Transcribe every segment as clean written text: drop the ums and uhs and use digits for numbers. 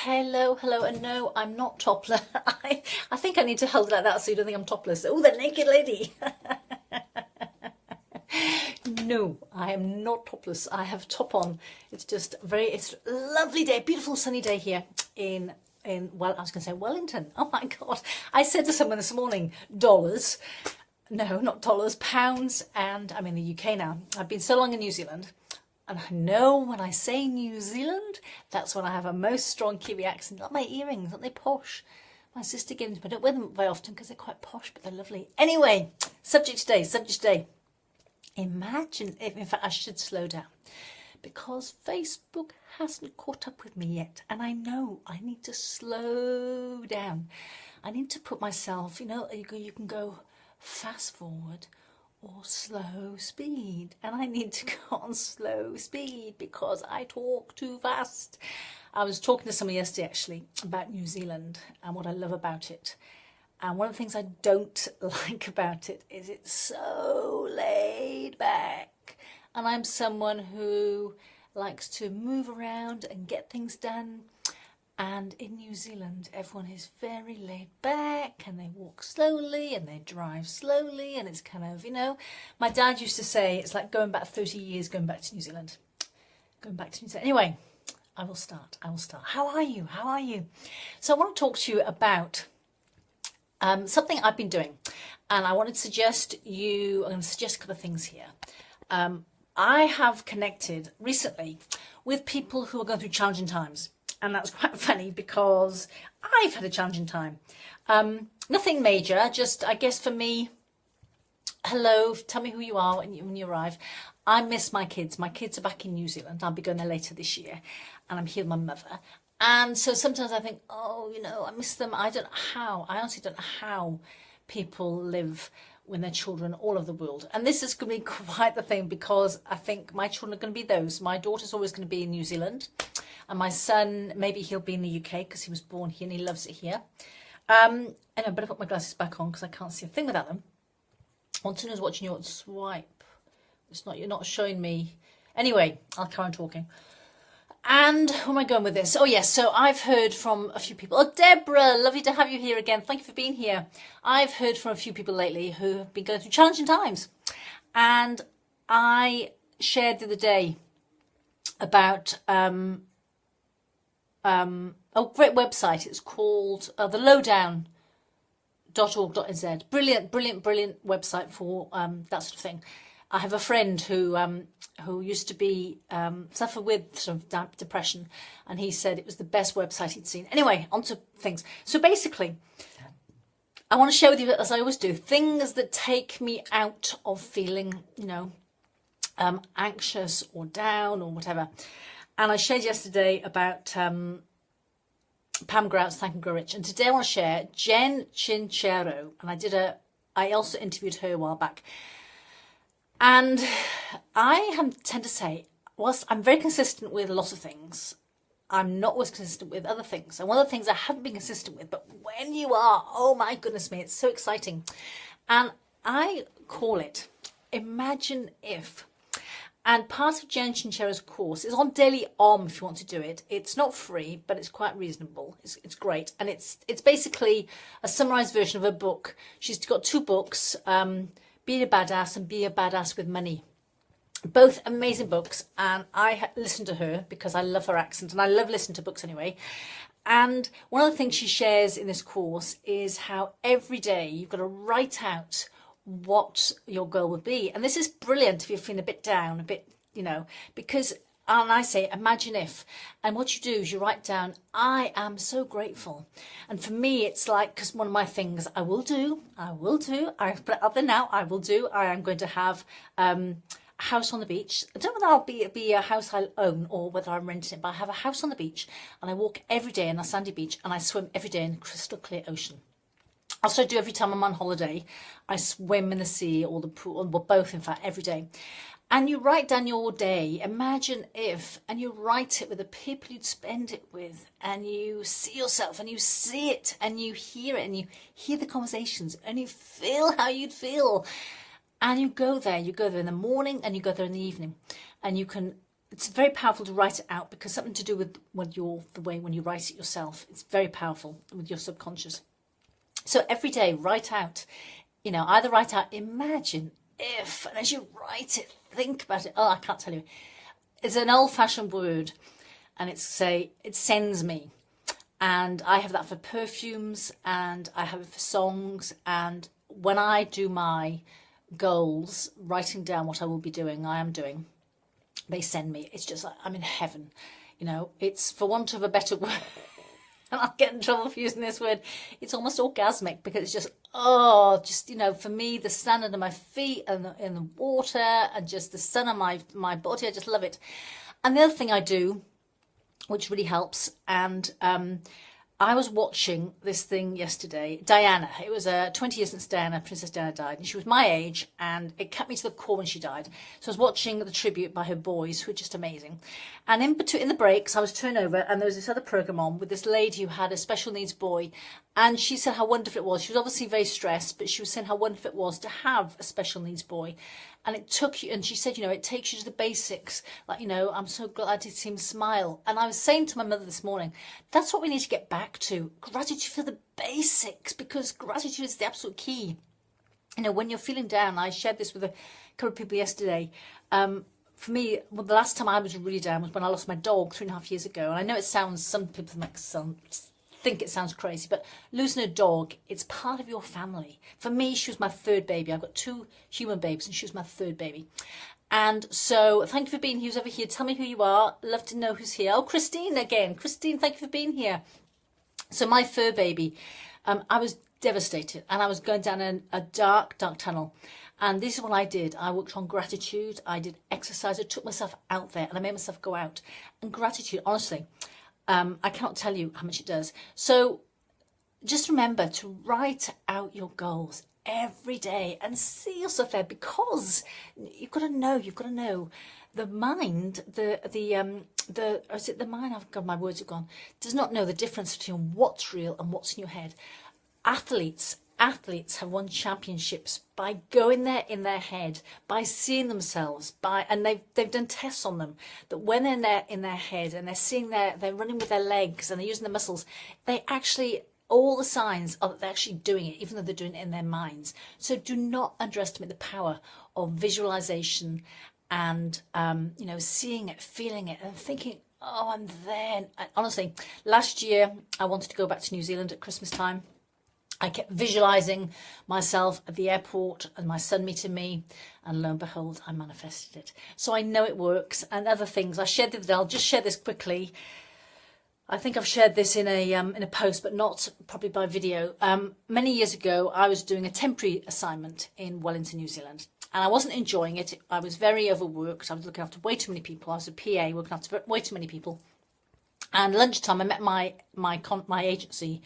Hello, and no, I'm not topless. I think I need to hold it like that so you don't think I'm topless. Oh, the naked lady. No, I am not topless. I have top on. It's just it's a lovely day, beautiful sunny day here in well, I was going to say Wellington. Oh my God. I said to someone this morning, dollars. No, not dollars, pounds. And I'm in the UK now. I've been so long in New Zealand. And I know when I say New Zealand, that's when I have a most strong Kiwi accent. Not my earrings, aren't they posh? My sister gave them to me. I don't wear them very often because they're quite posh, but they're lovely. Anyway, subject today. Imagine if, in fact, I should slow down because Facebook hasn't caught up with me yet. And I know I need to slow down. I need to put myself, you can go fast forward or slow speed, and I need to go on slow speed because I talk too fast. I was talking to someone yesterday actually about New Zealand and what I love about it, and one of the things I don't like about it is it's so laid back, and I'm someone who likes to move around and get things done. And in New Zealand, everyone is very laid back and they walk slowly and they drive slowly. And it's kind of, my dad used to say, it's like going back 30 years, going back to New Zealand. Anyway, I will start. How are you? So I want to talk to you about something I've been doing. And I wanted to suggest I'm going to suggest a couple of things here. I have connected recently with people who are going through challenging times. And that's quite funny because I've had a challenging time. Nothing major, just I guess for me, hello, tell me who you are when you arrive. I miss my kids. My kids are back in New Zealand. I'll be going there later this year. And I'm here with my mother. And so sometimes I think, I miss them. I honestly don't know how people live with their children all over the world. And this is going to be quite the thing because I think my children are going to be those. My daughter's always going to be in New Zealand. And my son, maybe he'll be in the UK because he was born here and he loves it here. And I better put my glasses back on because I can't see a thing without them. One soon is watching your swipe. You're not showing me. Anyway, I'll carry on talking. And where am I going with this? Oh yes, so I've heard from a few people. Oh, Deborah, lovely to have you here again. Thank you for being here. I've heard from a few people lately who have been going through challenging times. And I shared the other day about great website. It's called the lowdown.org.nz. Brilliant website for that sort of thing. I have a friend who used to be suffer with sort of depression, and he said it was the best website he'd seen. Anyway, on to things. So basically, I want to share with you, as I always do, things that take me out of feeling, anxious or down or whatever. And I shared yesterday about Pam Grout's Thank and Grow Rich. And today I want to share Jen Sincero. And I also interviewed her a while back. And I tend to say, whilst I'm very consistent with a lot of things, I'm not always consistent with other things. And one of the things I haven't been consistent with, but when you are, oh my goodness me, it's so exciting. And I call it Imagine If. And part of Jen Sincero's course is on Daily Om if you want to do it. It's not free, but it's quite reasonable. It's great. And it's basically a summarised version of a book. She's got two books, Be a Badass and Be a Badass with Money. Both amazing books. And I listened to her because I love her accent. And I love listening to books anyway. And one of the things she shares in this course is how every day you've got to write out what your goal would be. And this is brilliant if you're feeling a bit down, because, and I say, imagine if. And what you do is you write down, I am so grateful. And for me, it's like, because one of my things I will do, I've put it up there now, I am going to have a house on the beach. I don't know whether I'll be a house I own or whether I'm renting it, but I have a house on the beach and I walk every day on a sandy beach and I swim every day in a crystal clear ocean. Also, I do every time I'm on holiday. I swim in the sea or the pool, or both, in fact, every day. And you write down your day, imagine if, and you write it with the people you'd spend it with, and you see yourself, and you see it, and you hear it, and you hear the conversations, and you feel how you'd feel. And you go there in the morning, and you go there in the evening. And you can it's very powerful to write it out, because something to do with the way when you write it yourself. It's very powerful with your subconscious. So every day, write out, either write out, imagine if, and as you write it, think about it. Oh, I can't tell you. It's an old-fashioned word, and it sends me. And I have that for perfumes, and I have it for songs. And when I do my goals, writing down what I will be doing, I am doing, they send me. It's just like I'm in heaven. It's, for want of a better word, and I'll get in trouble for using this word, it's almost orgasmic, because it's just, for me, the sand under my feet and in the water, and just the sun on my body, I just love it. And the other thing I do, which really helps, and I was watching this thing yesterday, Diana. It was 20 years since Princess Diana died, and she was my age, and it cut me to the core when she died. So I was watching the tribute by her boys, who were just amazing. And in the breaks, I was turned over, and there was this other program on with this lady who had a special needs boy, and she said how wonderful it was. She was obviously very stressed, but she was saying how wonderful it was to have a special needs boy. And it took you, and she said, it takes you to the basics. Like, I'm so glad to see him smile. And I was saying to my mother this morning, that's what we need to get back to. Gratitude for the basics, because gratitude is the absolute key. When you're feeling down, I shared this with a couple of people yesterday. For me, the last time I was really down was when I lost my dog 3.5 years ago. And I know some people think it sounds crazy, but losing a dog, it's part of your family. For me, she was my third baby. I've got 2 human babies, and she was my third baby. And so thank you for being here. Who's over here? Tell me who you are. Love to know who's here. Oh, Christine again. Christine, thank you for being here. So my fur baby, I was devastated, and I was going down a dark, dark tunnel. And this is what I did. I worked on gratitude. I did exercise. I took myself out there, and I made myself go out. And gratitude, honestly, I cannot tell you how much it does. So just remember to write out your goals every day and see yourself there, because you've got to know the mind, is it the mind? I've got, my words have gone, does not know the difference between what's real and what's in your head. Athletes have won championships by going there in their head, by seeing themselves, and they've done tests on them, that when they're in their head and they're running with their legs and they're using their muscles, they actually, all the signs are that they're actually doing it, even though they're doing it in their minds. So do not underestimate the power of visualization and seeing it, feeling it, and thinking, oh, I'm there. And honestly, last year I wanted to go back to New Zealand at Christmas time. I kept visualizing myself at the airport and my son meeting me, and lo and behold, I manifested it. So I know it works. And other things I shared the other day, I'll just share this quickly. I think I've shared this in a post, but not probably by video. Many years ago, I was doing a temporary assignment in Wellington, New Zealand, and I wasn't enjoying it. I was very overworked. I was looking after way too many people. I was a PA working after way too many people. And lunchtime, I met my agency.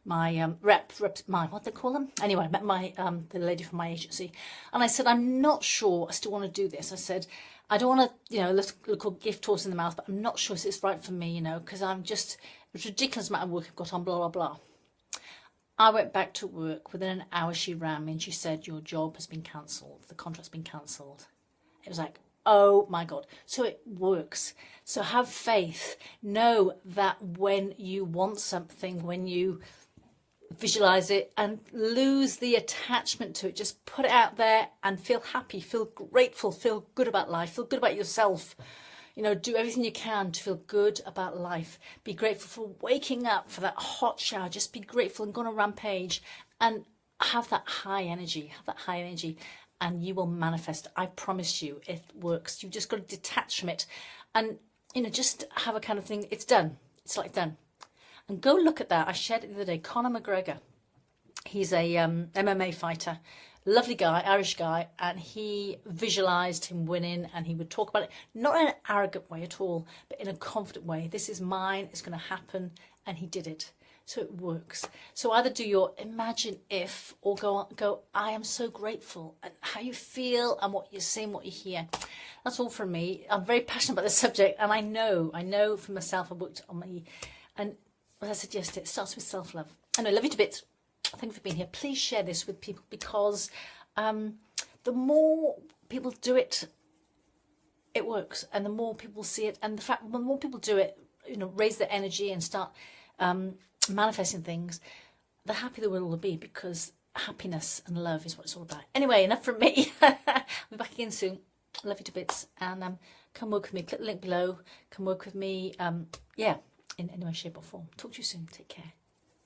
What they call them? Anyway, I met the lady from my agency, and I said, I'm not sure I still want to do this. I said, I don't want to, look a gift horse in the mouth, but I'm not sure it's right for me, because it's a ridiculous amount of work I've got on, blah, blah, blah. I went back to work. Within an hour, she rang me and she said, your job has been cancelled. The contract's been cancelled. It was like, oh my God. So it works. So have faith. Know that when you want something, when you visualize it and lose the attachment to it, just put it out there and feel happy, feel grateful, feel good about life, feel good about yourself. Do everything you can to feel good about life. Be grateful for waking up, for that hot shower. Just be grateful and go on a rampage and have that high energy, and you will manifest. I promise you it works. You've just got to detach from it and, just have a kind of thing. It's done. It's like done. And go look at that. I shared it the other day. Conor McGregor. He's a MMA fighter. Lovely guy, Irish guy. And he visualised him winning, and he would talk about it. Not in an arrogant way at all, but in a confident way. This is mine. It's going to happen. And he did it. So it works. So either do your imagine if, or go, I am so grateful. And how you feel and what you're seeing, what you hear. That's all from me. I'm very passionate about this subject. And I know for myself, I worked on me. And as I said yesterday, it starts with self-love. And I love you to bits. Thank you for being here. Please share this with people, because the more people do it, it works. And the more people see it, and the fact when more people do it, you know, raise their energy and start manifesting things, the happier the world will be, because happiness and love is what it's all about. Anyway, enough from me. I'll be back again soon. Love you to bits. And come work with me. Click the link below. Come work with me. Yeah, in any way, shape or form. Talk to you soon. Take care.